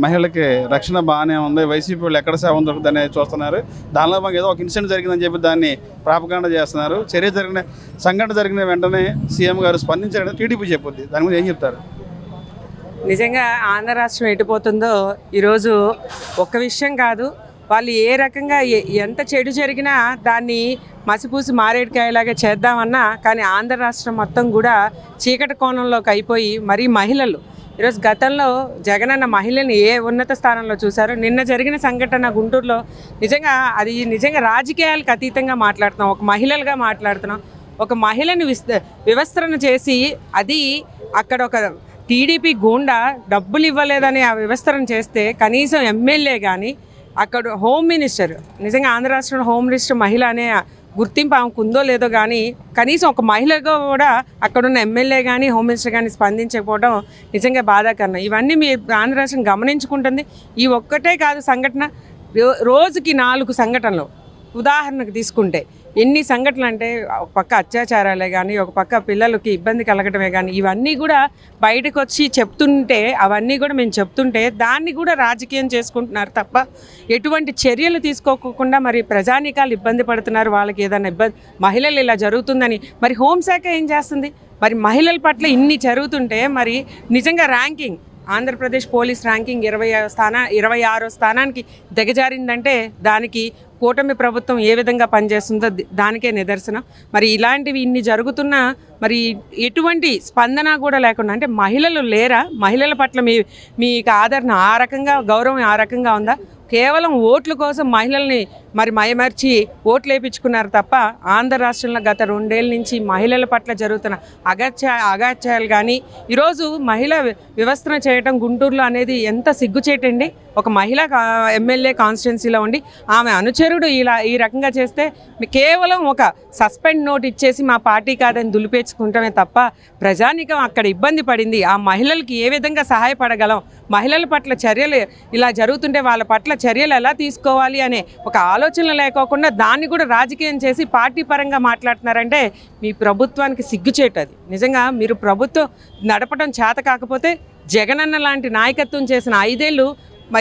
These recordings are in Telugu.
మహిళలకి రక్షణ బాగానే ఉంది. వైసీపీ వాళ్ళు ఎక్కడ సేవ దొరుకుతుందని చూస్తున్నారు. దానిలో మాకు ఏదో ఒక ఇన్సిడెంట్ జరిగిందని చెప్పి దాన్ని ప్రాపగాండ చేస్తున్నారు. సంఘటన జరిగిన వెంటనే సీఎం గారు స్పందించారని టీడీపీ చెప్పుద్ది. దాని మీద ఏం చెప్తారు? నిజంగా ఆంధ్ర రాష్ట్రం ఎటుపోతుందో ఈరోజు ఒక్క విషయం కాదు, వాళ్ళు ఏ రకంగా ఎంత చెడు జరిగినా దాన్ని మసిపూసి మారేడుకాయలాగా చేద్దామన్నా కానీ ఆంధ్ర రాష్ట్రం మొత్తం కూడా చీకటి కోణంలోకి అయిపోయి మరీ మహిళలు ఈరోజు గతంలో జగనన్న మహిళని ఏ ఉన్నత స్థానంలో చూశారో నిన్న జరిగిన సంఘటన గుంటూరులో నిజంగా రాజకీయాలకు అతీతంగా మాట్లాడుతున్నాం, ఒక మహిళలుగా మాట్లాడుతున్నాం. ఒక మహిళను వివస్త్రణ చేసి అది అక్కడ ఒక టీడీపీ గూండా డబ్బులు ఇవ్వలేదని ఆ వివస్త్రణ చేస్తే కనీసం ఎమ్మెల్యే కానీ అక్కడ హోమ్ మినిస్టర్, నిజంగా ఆంధ్ర రాష్ట్రంలో హోమ్ మినిస్టర్ మహిళ అనే గుర్తింపు ఆమెకు ఉందో లేదో కానీ కనీసం ఒక మహిళగా కూడా అక్కడున్న ఎమ్మెల్యే కానీ హోమ్ మినిస్టర్ కానీ స్పందించకపోవడం నిజంగా బాధాకరం. ఇవన్నీ మీ ఆంధ్ర రాష్ట్రం గమనించుకుంటుంది. ఈ ఒక్కటే కాదు సంఘటన, రోజుకి 4 సంఘటనలు ఉదాహరణకు తీసుకుంటే ఎన్ని సంఘటనలు అంటే ఒక పక్క అత్యాచారాలే కానీ ఒక పక్క పిల్లలకి ఇబ్బంది కలగటమే కానీ ఇవన్నీ కూడా బయటకు వచ్చి చెప్తుంటే అవన్నీ కూడా మేము చెప్తుంటే దాన్ని కూడా రాజకీయం చేసుకుంటున్నారు తప్ప ఎటువంటి చర్యలు తీసుకోకుండా మరి ప్రజానీకాలు ఇబ్బంది పడుతున్నారు. వాళ్ళకి ఏదైనా మహిళలు ఇలా జరుగుతుందని మరి హోంశాఖ ఏం చేస్తుంది? మరి మహిళల పట్ల ఇన్ని జరుగుతుంటే మరి నిజంగా ర్యాంకింగ్ ఆంధ్రప్రదేశ్ పోలీస్ ర్యాంకింగ్ 26వ స్థానానికి దిగజారిందంటే దానికి కూటమి ప్రభుత్వం ఏ విధంగా పనిచేస్తుందో దానికే నిదర్శనం. మరి ఇలాంటివి ఇన్ని జరుగుతున్నా మరి ఎటువంటి స్పందన కూడా లేకుండా అంటే మహిళలు లేరా? మహిళల పట్ల మీకు ఆదరణ ఆ రకంగా, గౌరవం ఆ రకంగా ఉందా? కేవలం ఓట్ల కోసం మహిళల్ని మరి మయమర్చి ఓట్లు వేయించుకున్నారు తప్ప ఆంధ్ర రాష్ట్రంలో గత 2 ఏళ్ళ నుంచి మహిళల పట్ల జరుగుతున్న అగాత్యాలు కానీ ఈరోజు మహిళ వివస్త్రణ చేయటం గుంటూరులో అనేది ఎంత సిగ్గుచేటండి. ఒక మహిళ ఎమ్మెల్యే కాన్స్టిట్యున్సీలో ఉండి ఆమె అనుచరుడు ఈ రకంగా చేస్తే కేవలం ఒక సస్పెండ్ నోట్ ఇచ్చేసి మా పార్టీ కాదని దులిపేసుకుంటామే తప్ప ప్రజానీకం అక్కడ ఇబ్బంది పడింది. ఆ మహిళలకి ఏ విధంగా సహాయపడగలం, మహిళల పట్ల చర్యలు ఇలా జరుగుతుంటే వాళ్ళ పట్ల చర్యలు ఎలా తీసుకోవాలి అనే ఒక ఆలోచన లేకోకుండా దాన్ని కూడా రాజకీయం చేసి పార్టీ పరంగా మాట్లాడుతున్నారంటే మీ ప్రభుత్వానికి సిగ్గుచేటది. నిజంగా మీరు ప్రభుత్వం నడపడం చేత కాకపోతే జగనన్న లాంటి నాయకత్వం చేసిన 5 ఏళ్ళు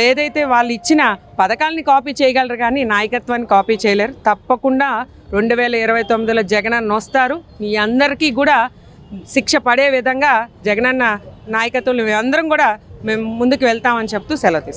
ఏదైతే వాళ్ళు ఇచ్చిన పథకాలని కాపీ చేయగలరు కానీ నాయకత్వాన్ని కాపీ చేయలేరు. తప్పకుండా 2029లో జగనన్న వస్తారు. మీ అందరికీ కూడా శిక్ష పడే విధంగా జగనన్న నాయకత్వంలో అందరం కూడా మేము ముందుకు వెళ్తామని చెప్తూ సెలవు తీసుకుంటాం.